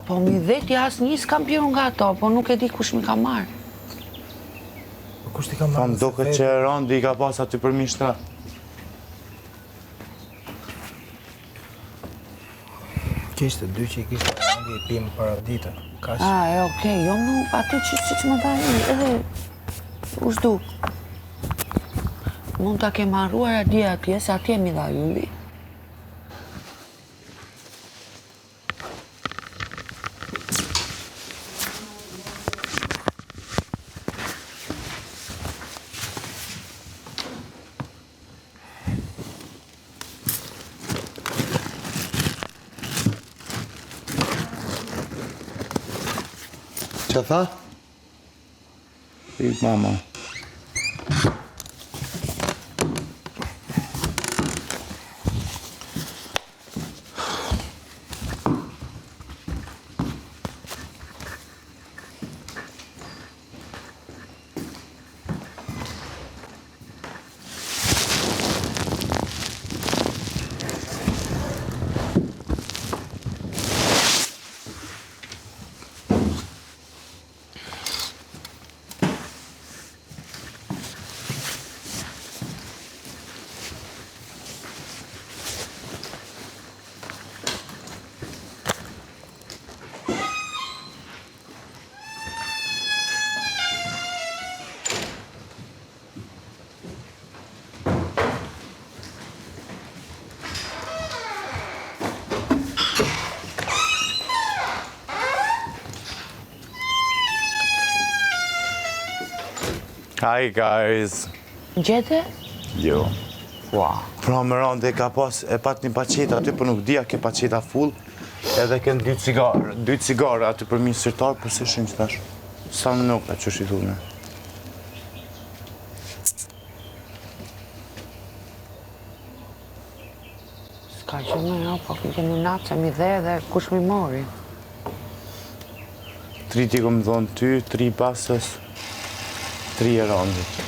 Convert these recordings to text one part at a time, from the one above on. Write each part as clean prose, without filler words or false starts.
Po mi dheti as njës kam pirë nga ato, po nuk e di kush mi ka marrë. Kush ti ka marrë? Thonë doke që Rondi i ka pas aty për mishtra. Kishte dy që i kishte Rondi i pimë para ditën. E okej, jo mu aty që më dha edhe u shduk. Mund ta kem harruar atje, se atje mi dha Ylli. Që tha? I mama. Hi guys. Gjete? Jo. Wow. Pra më Rondi ka pas, e pat një paqeta aty, për nuk dia ke paqeta full, edhe kënë dy cigare aty për mi sirtar, për se shenë që tash. Sa më nuk, që shi thunë. S'ka që më jo, po kemi natë se mi dhe edhe kush mi mori. 3 ti kom dhonë ty, 3 pasës, 3 e Rondit.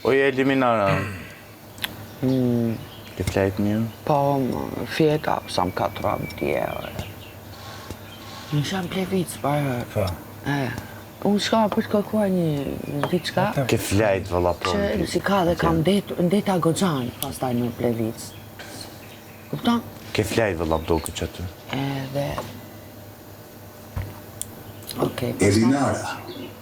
Oje eliminara. Ke flejt një? Po, fjeta, sa më 4 tjerë. Në sham plevic, parë. Po. Unë shka për të kërkuar një diçka. Ke flejt, vëlla po. Që si ka dhe kam ndeta Goxhan, pastaj në plevic. Kupton? Ke flejt, vëlla doke që aty. Edhe... Okej. Elinara,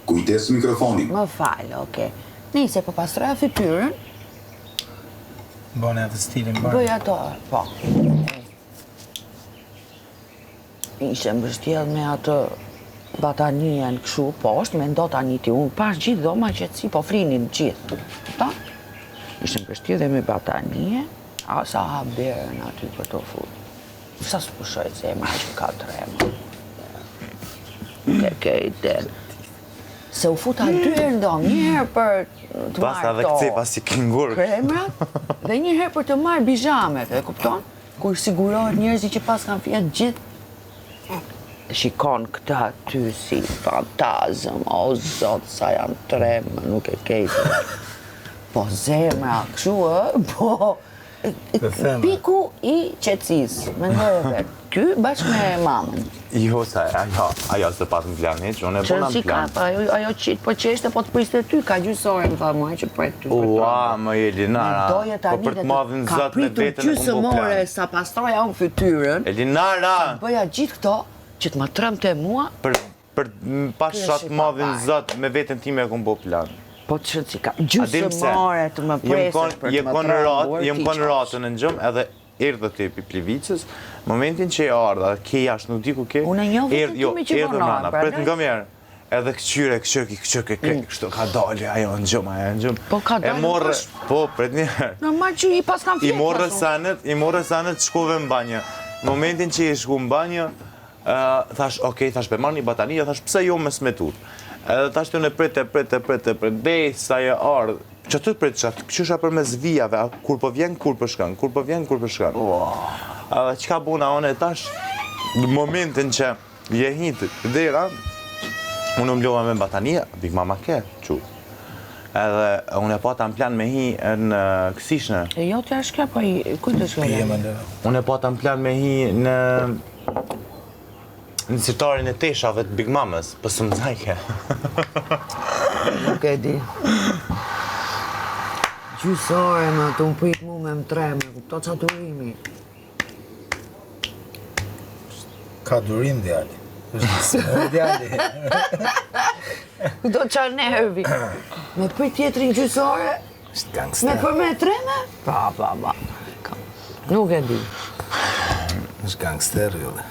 kujdes mikrofonin. Më falë, okej. Nise, po pastroja fytyrën. Bone atë stilin bërë. Bëj ato, po. Ishe mbështjell me atë batanien këshu poshtë, me ndo tani ti unë, pash gjithë dhoma qëtësi, po frinin gjithë. Ta? Ishe mbështjell dhe me batanie, sa ha berën aty për të full. Sa së pushoj se e ma që ka trema. Kejten. Se u futa 2 herë ndo, një herë për të Pas marrë edhe këci, pas i këngurë. kremrat, dhe një herë për të marrë bijamet, e kupton? Kur sigurohet njerëzit që pas kanë fjetë gjithë. Shikon këtë aty si fantazëm, o zot, sa janë tremë, nuk e kejtë. Po zemra, këshu, po... Piku i qetësis, me ndoj e vetë. Ky bashkë me mamën. Jo, sa ajo së pas në plan heq, unë e bona në plan. Ajo qitë, po qeshte, po të priste ty, ka gjysore më tha muaj që pret ty. Ua, më Elinara, po për të madhin zot me vetën e Ka pritur gjysmore sa pastroja unë fytyrën. Elinara! Bëja gjithë këto, që të më trëmte mua. Për pas shatë madhin zot me vetën time e kom bo plan. Po të shëtë si ka gjysmore të më presër për të më trëmbuar. Jem konë ratën në gjëm edhe erdhe të epi Plevicës, momentin që e ardha, ke jashtë, nuk di ku ke. Unë e njohë të timi që më nërë, pret nga mjerë. edhe këqyre, kështu ka dalë, ajo në gjumë. Po ka dalë E morë, kush? po, pret një. Në ma që i pas kam I fjetë. morë sanet, shkove në banjë. Në momentin që i shku në banjë, thash, okej, thash, pe marrë një batanija, thash, pse jo me smetut? Edhe thash të në prete, dej, sa je ardhë. Që të prete qatë, qësha për mes vijave, kur po vjen, kur për shkan. Edhe që ka buna one, tash, në momentin që je hitë dera, unë më lova me batanija, Big Mama ke, që. Edhe unë e pata në plan me hi në Kësishne. E jo t'ja shke, po i kujtë shke? Unë e pata në plan me hi në cirtarin e teshave të Big Mamas, për së më zajke. Nuk e di. Gjysore, ma të më prit mu me më treme, kupto qa durimi. Ka durim djali. Djali. Do qa nervi. Me prit tjetrin gjysore, Është me gangster. për me treme? Pa. Nuk e di. Është gangster, jo dhe.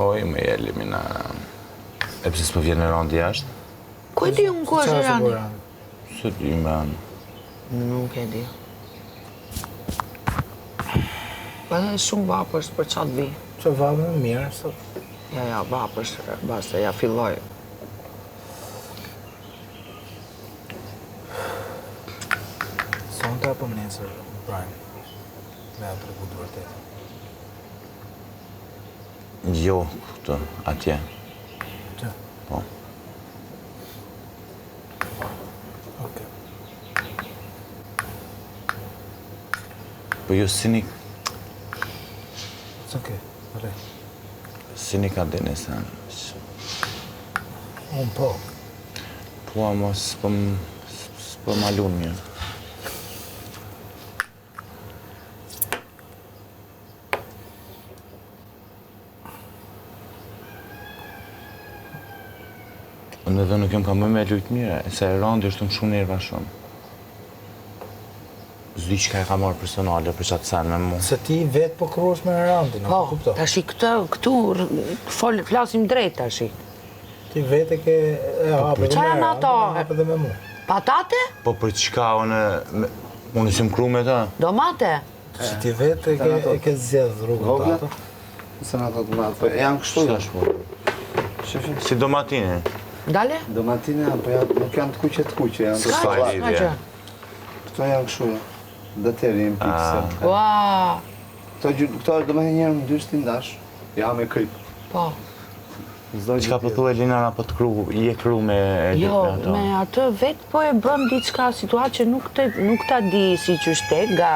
Oj, me jeli, mina... E pëse s'po vjen në randi jashtë? Ku e di unë ku është Rani? Së di me anë. Nuk e di. Pa dhe shumë vapërsh për qatë vi. Që vabë më mirë, sot. Ja, vapërsh, basta, ja filloj. Sonte apo nesër, Brian? Me atë rëgu të vërtetë. Jo, këtu, atje. Që? Po. Okej. Po jo, sini It's okej, vëllej. ka dene se... Unë po. Po, ama s'po malun mirë. Unë edhe nuk jam ka më me lujtë mire, se randi është më shumë nerva shumë. Zdi që ka e ka marrë personale për qatë sen me mu. Se ti vetë po kërrosh me Randin, apo Po, kupto? tashi këtu flasim drejt tashi. Ti vetë ke e hapë dhe çfarë me janë ato? Randin, hapë dhe me mu. Patate? Po për qka unë si më kru me ta? Domate? Që ti vetë e ke zjedh rrugën të ato. Se në ato tomatë, po janë kështu Qka dhe. shpo? Si domatini. Dale? Domatine, apo nuk janë të kuqe, janë të S'ka Ska lidhje. gjë. Këto janë kështu. Dëteri në pikse. Ua, Këto do me njerë në dyshtë të ndash. Ja me kryp. po. Qka po thua Elina apo të kru, i e kru me Jo, ato? me atë vetë po e bën diçka situatë që nuk ta di si që shtet nga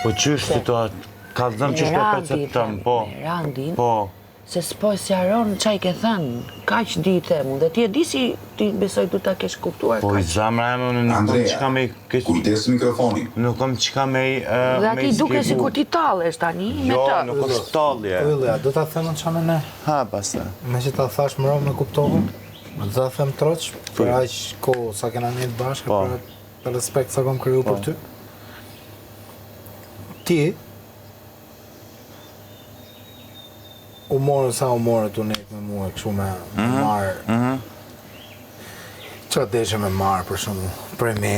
Po qysh situatë, ka të zëmë qysh për perceptëm, po. Me Randin, Po, se s'po e sjaron qa i ke thënë, kaq di i themu, dhe ti e di si ti besoj du ta kesh kuptuar po i kaq. zamra e më nuk kom qka me Kujdes mikrofonin. nuk kom qka me Dhe ati duke si kur ti tallesh tani me Jo, të. nuk kom shtallje. Yllia, do ta themën qa me ne? Ha, pasta. Me që ta thash më me kuptohën, do ta them troq, për aq kohë sa kena njët bashkë, Po. për respekt sa kom kriju për ty. Ti, u morë sa u morë të nejtë me mua, kështu me marë. Qa deshe me marë për shumë prej me,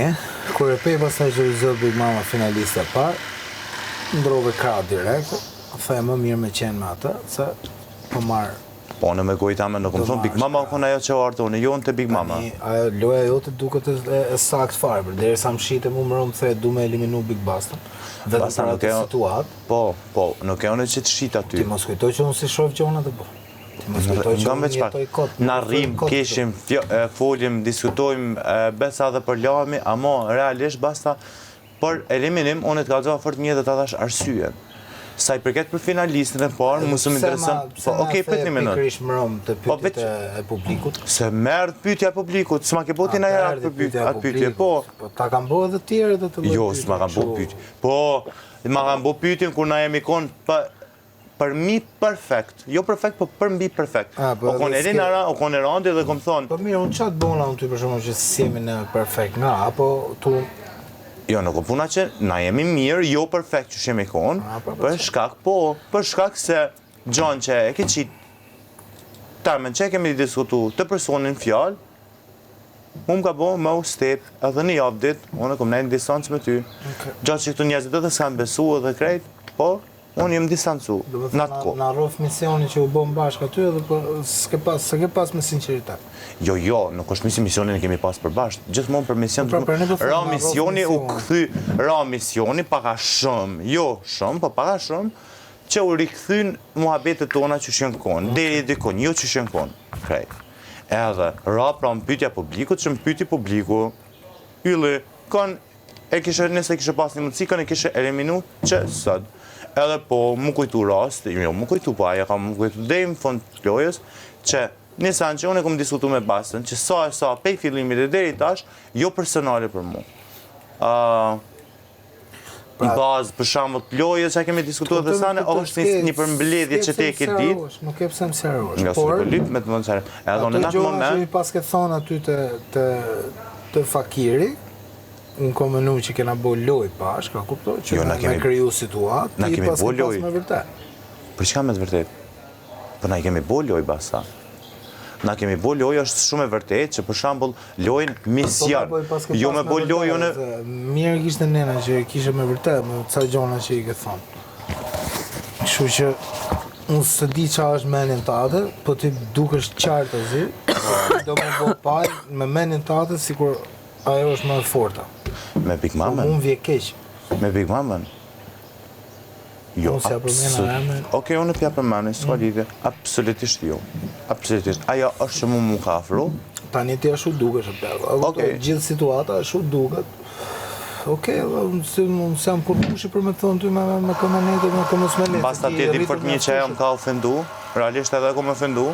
kur e pej pasaj që i zëtë Big Mama finaliste e parë, ndrove krahë direkt, the më mirë me qenë me atë, se po marë. Po, në me gojta me nuk më thonë Big Mama, unë ajo që artë, jo në të Big Mama. Ajo loja jote duket e sakt fare, për derisa më shite mu më rëmë the du me eliminu Big Bastën, vetëm Basta për nuk atë e- situatë, Po, nuk e unë që të shita ty. ti mos kujtoj që unë si shoh gjona të bo. Ti mos kujtoj që Nga me unë jetoj kot. Na rrim, keshim, folim, diskutojmë, besa dhe për lahemi, amo realisht basta për eliminim, unë të kalzoha fort mje dhe të dhash arsyen. Sa i përket për finalistin e parë, mu së më interesant, po okej, prit një minut. Pikërisht më rëmë të Po, pyetjet e publikut. Se merë pyetja e publikut, s'ma ke boti në jarat për atë pyetje, po. Po ta kam bo edhe tjerë dhe të lloj Jo, pyetje, s'ma kam bo kështu. pyetje. Po, ma kam bo pyetjen kur na jemi konë për mi perfekt. Jo perfekt, po për mbi perfekt. Po O konë edhe Elina Ra, o konë Randi dhe kom thonë, Po mirë, unë qatë bona unë ty për shumë që si jemi në perfekt nga, apo tu jo, nuk o puna që na jemi mirë, jo perfekt që shemi konë, për shkak, për shkak se Gjon që e ke qitë, Tarmen që e kemi diskutu të personin fjalë, mu më ka bo me u step, edhe një javë dit, unë kom nejnë distancë me ty. Gjatë që këtu njerëzit edhe s'kan besu edhe krejt, po, unë jem distancu, në atë kohë. Na rrof misioni që u bëm bashkë aty edhe po s'ke pas me sinqeritet. Jo, nuk është misionin e kemi pas për bashkë, gjithmonë për mision ra misioni u këthy, ra misioni paka shumë, jo shumë, po paka shumë, që u rikthyn muhabetet tona që shenë konë, deri dikon, jo që shenë konë, krejt. Edhe, ra pra më pytja publiku, që më pyti publiku, yli, nëse kishe pas një mundësi, kanë e kishe eliminu që sëtë. Edhe po, më kujtu rast, jo më kujtu, po aja ka më kujtu dhe më fond të plojës, që nisan që unë e kom diskutu me Basën, që sa pej fillimit e deri tash, jo personale për mu. I bazë për shambët plojës që kemi diskutuar dhe sane, është një përmbledhje që te e ke ditë. Nuk e pëse më seriosh. Nga super lyp me të më të seriosh. Edhe në atë moment... Ato gjona që i pas ke thonë aty të Fakiri, unë kom menu që kena bo loj bashkë, ka kuptoj, që me kriju situatë, na i kemi pas bo ke pas loj. me vërtet. Për çka me të vërtet? Për na i kemi bo loj basa. Na kemi bo loj është shumë e vërtet që për shambull lojnë mision. Jo me bo loj unë... Mirë kishte nena që kishe me vërtet, me ca gjona që i ke thonë. Kështu që unë së di qa është menin të atë, po ti dukesh qartë zi, do me bo paj me menin të atë, si kur ajo është më e forta. Me Big Mamen? Unë vje keq. Me Big Mamen? Jo, unë s'ja përmena emrin. Okej, unë pja përmene, s'ka lidhje. Absolutisht jo. Absolutisht. Ajo është që mu ka afro. Tani ti ashtu dukesh e plako. Gjithë situata ashtu duket. Okej, unë se jam përpushi për me thonë ty me komenetë, me komosmenetë. Basta ti di për një që jam ka ofendu, realisht edhe kom ofendu.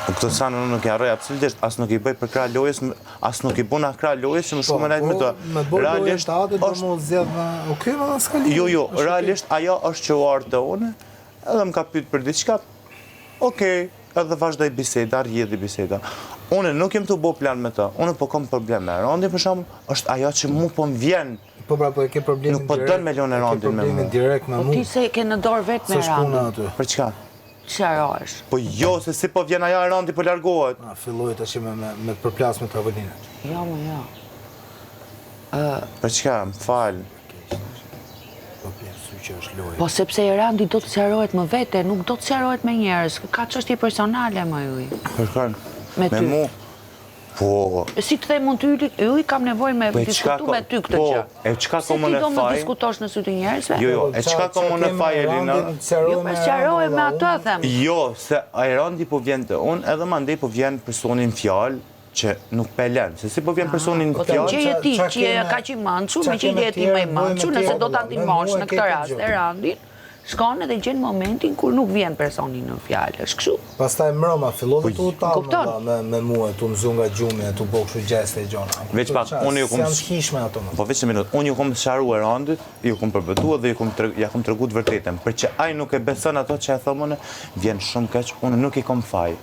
Këtë sanë unë nuk jarroj absolutisht, asë nuk i bëj për krah lojës, asë nuk i buna krah lojës që më shumë me nejtë me të. Me bërë lojën të atë, do më zjedhë me... Okej, me në s'ka lidhë. Jo, realisht ajo është që uarë të une, edhe më ka pytë për diçka, okej, edhe vazhdoj biseda, rjedhi biseda. Une nuk jem të bo plan me të, une po kom problem me Randin, për shumë, është ajo që mu po më vjen. Po pra, po e ke problemin direkt. Nuk po dën me lone Randin me mu. Po ti se ke në dorë vetë me Randin. Për çka? Qara është? Po jo, se si po vjen aja Randi po largohet. Filloj të që me të përplas me të avëllinët. Jo, më jo. Për çka, më falë. Po sepse Randi do të sjarohet më vete, nuk do të sjarohet me njerës. Ka çështje personale më juj. Për kërën? Me ty. mu? Po... Si të them unë ty, uj kam nevoj me diskutu me ty këtë që. E qka ko më në Se ti do më faj... diskutosh në sy të njerësve? Jo, e qka ko më në faj, Elina? Jo, me sjarohet me ato, them. Jo, se Randi po vjen të unë, edhe ma ndej po vjen personin fjallë, që nuk pelen, se si po vjen personin fjallë... Që je ti, që je ka që i manqu, me që je ti me i manqu, nëse do të antimosh në këtë rast e Randin, shkon edhe gjenë momentin kur nuk vjen personin në fjallë, është kështu. Pastaj mroma, fillove të talë me mua, të mëzu nga gjumi, të bo kështu gjeste e gjona. Veç pak, unë ju kom... Si janë shishme ato më. Po veç një minut, unë ju kom sharu e Randit, ju kom përbetua dhe ja kom tregu të vërtetën, për që aj nuk e beson ato që e thomëne, vjen shumë keq, unë nuk i kom faj.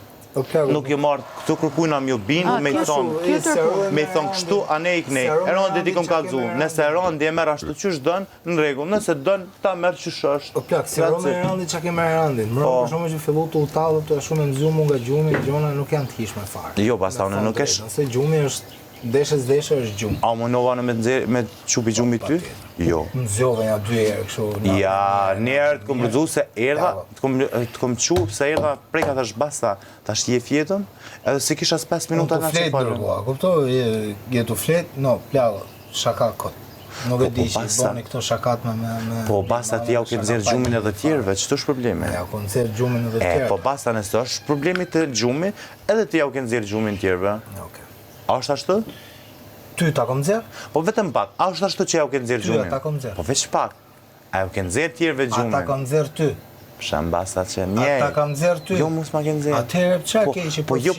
Nuk ju marrë, këtu kërkujna mjë binë, me i thonë kështu, a ne i knej. Randi ti kom ka dzu, nëse Randi e merë ashtu qysh dënë, në regull, nëse dënë, ta merë qysh është. O plak, si rome e Randi që ke merë Randin, mërë për shumë që fillu të utalë, të shumë e mëzumu nga gjumi, gjona nuk janë të hishme farë. Jo, basta unë nuk esh... Nëse gjumi është, deshe është gjumë. A më nova në me qupi gjumi ty? Jo. Më zjove nga 2 herë, kështu... Ja, njerë të kom rëdzu se erdha, të kom qu se erdha preka tash basta, tash je fjetën, edhe se kisha 5 minuta nga që parë. Kupto, je të fletë, no, plagë, shaka këtë. Nuk e di që i boni këto shakat me... Po, basta ti ja u ke nëzirë gjumin edhe tjerëve, që të është probleme? Ja, ku nëzirë gjumin edhe tjerëve. Po, basta nësë është problemi të gjumi, edhe ti ja u ke nëzirë gjumin tjerëve. A është ashtë? Ty ta kom nëzirë? Po, vetëm pak, a është ashtë që ja u ke nëzirë gjumin? Ty ta kom nëzirë. Po, veç pak, a u ke nëzirë tjerëve gjumin? A ta kom nëzirë ty? Shëm basta që njej. A ta kam nëzirë ty? Jo, mus ma ke nëzirë. Atëherë qa ke që përfshi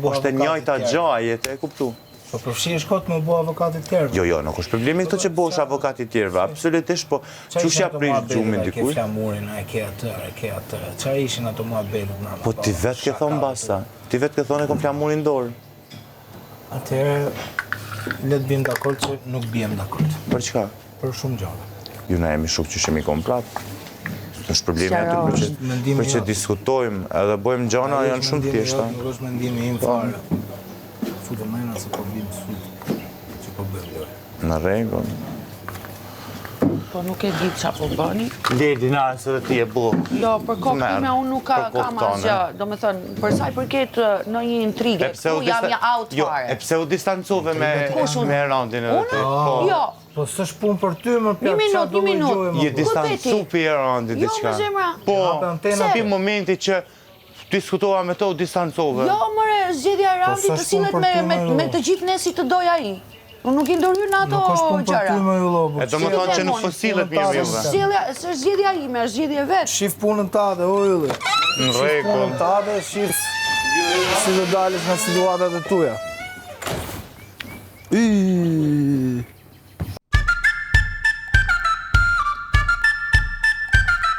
është e njajta gjaj, e kuptu. Po përfshi e shkot me bo avokatit tjerëve? Jo, nuk është problemi këto që bosh avokatit tjerëve, absolutisht, po që shja prish gjumin dikuj? Ke flamurin, e ke atërë, qa ishin ato mua belut në Po ti vetë ke thonë basta, ti vetë ke thonë e kom flamurin dorë. Atëherë, letë bim dakord që nuk bjem dakord. Për çka? Për shumë gjave. Ju na jemi shuk që shemi komprat. është problemi aty për që diskutojmë edhe bëjmë gjana janë shumë thjeshta. Nuk është mendimi im fare. Futë mëna se po bim sut. Që po bëjmë doj. Në rregull. Po nuk e di çfarë po bëni. Ledi na se dhe ti e bu. Jo, për kokë Merë, time unë nuk për kokë kam tonë. asgjë. Do me thënë, për sa i përket në një intrige, ku jam ja out Jo, fare. e pse u distancove me Kush unë? Erandin edhe ti? Po. Jo, Po s'është punë për ty më Një pjatë minut, çfarë do një minut. lëgjojmë. Je Ku distancu veti? për Erandin Jo, diçka. më zemra. Po, Hape antena. pi momenti që diskutova me to, u distancove. jo mëre, zgjedhja e Randit të s'është cilët punë për ty, me më, të gjithë ne si të doj ai. Unë nuk i ndërhyr në ato Nuk është punë për gjëra. ty më ju lobo. E do më thonë që nuk po sillet mirë me juve. Është zgjedhja ime, është zgjedhje vet. Shif punën tate, o ylli. Në Shif rregull. punën tate, shif si do dalësh nga situatat e tuja.